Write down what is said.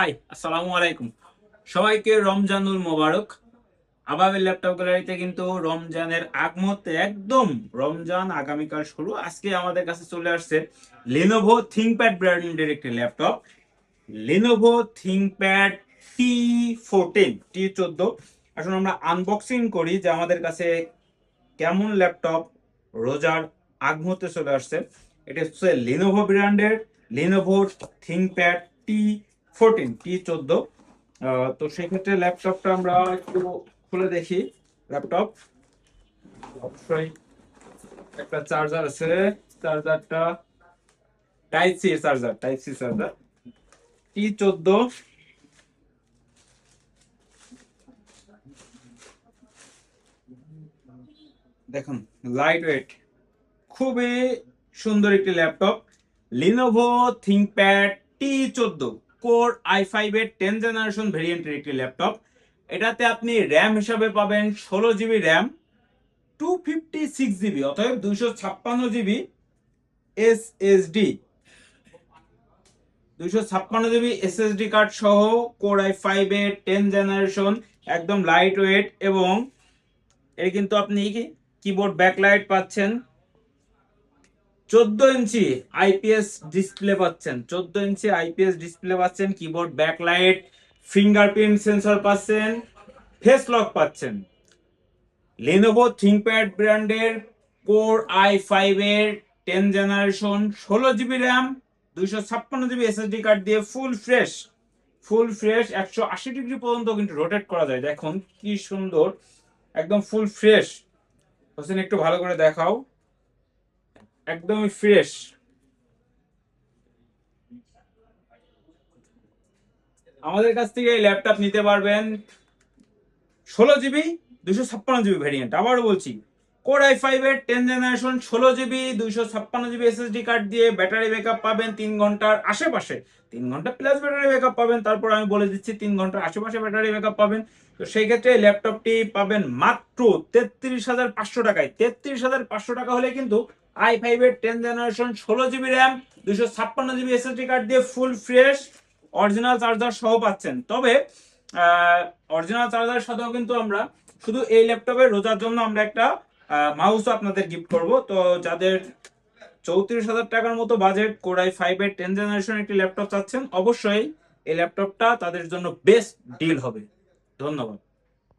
High, আসসালামু আলাইকুম। সবাইকে রমজানুল মোবারক। আবাবের ল্যাপটপ গ্যালারিতে কিন্তু রমজানের আগ মুহূর্তে একদম রমজান আগামীকাল শুরু। আজকে আমাদের কাছে চলে আসছে লিনোভো থিংকপ্যাড ব্র্যান্ডের একটি ল্যাপটপ, লিনোভো থিংকপ্যাড টি14 আসলে আমরা আনবক্সিং করি যে আমাদের কাছে কেমন ল্যাপটপ রোজার আগ মুহূর্তে চলে আসছে। এটা হচ্ছে লিনোভো ব্র্যান্ডের লিনোভো থিংকপ্যাড টি14 তো সেক্ষেত্রে ল্যাপটপটা আমরা একটু খুলে দেখি। ল্যাপটপ অবশ্যই একটা চার্জার আছে, চার্জারটা টাইপ সি চার্জার টি14। দেখুন, লাইট ওয়েট, খুবই সুন্দর একটি laptop. Lenovo ThinkPad T14 core i5 এর 10 জেনারেশন ভেরিয়েন্টের একটি ল্যাপটপ। এটাতে আপনি র্যাম হিসাবে পাবেন 16 জিবি র্যাম, 256 জিবি অতএব 256 GB SSD, 256 GB SSD card সহ কোর i5 এর 10 জেনারেশন, একদম লাইট ওয়েট। এবং এর কিন্তু আপনি কিবোর্ড ব্যাকলাইট পাচ্ছেন, 14 ইঞ্চি আইপিএস ডিসপ্লে পাচ্ছেন, 14 ইঞ্চি আইপিএস ডিসপ্লে পাচ্ছেন, কিবোর্ড ব্যাকলাইট, ফিঙ্গারপ্রিন্ট সেন্সর পাচ্ছেন, ফেস লক পাচ্ছেন। লিনোভো থিংকপ্যাড ব্র্যান্ডের কোর i5 এর 10 generation, 16 GB RAM, 256 GB SSD card দিয়ে ফুল ফ্রেশ 180 ডিগ্রি পর্যন্ত কিন্তু রোটেট করা যায়। দেখুন কি সুন্দর, একদম ফুল ফ্রেশ। হোসেন একটু ভালো করে দেখাও, একদমই ফ্রেশ। আমাদের কাছ থেকে এই ল্যাপটপ নিতে পারবেন 16 জিবি 256 জিবি ভ্যারিয়েন্ট। আবারও বলছি, কোর i5 এর 10 generation, 16 GB 256 GB SSD card দিয়ে ব্যাটারি ব্যাকআপ পাবেন 3 ঘন্টার আশেপাশে, 3 ঘন্টা প্লাস ব্যাটারি ব্যাকআপ পাবেন। তারপর আমি বলে দিচ্ছি 3 ঘন্টার আশেপাশে ব্যাটারি ব্যাকআপ পাবেন। তো সেই ক্ষেত্রে এই ল্যাপটপটি পাবেন মাত্র 33,500 টাকায়। 33,500 টাকা হলে কিন্তু i5 এর 10 generation, 16 GB RAM, 256 GB SSD card দিয়ে ফুল ফ্রেশ অরিজিনাল চার্জার সহ পাচ্ছেন। তবে অরিজিনাল চার্জারের সাথেও কিন্তু আমরা শুধু এই ল্যাপটপের রোজার জন্য আমরা একটা মাউসও আপনাদের গিফট করব। তো যাদের 34,000 টাকার মতো বাজেট, কোর i5 এর 10 জেনারেশন একটি ল্যাপটপ চাচ্ছেন, অবশ্যই এই ল্যাপটপটা তাদের জন্য বেস্ট ডিল হবে। ধন্যবাদ।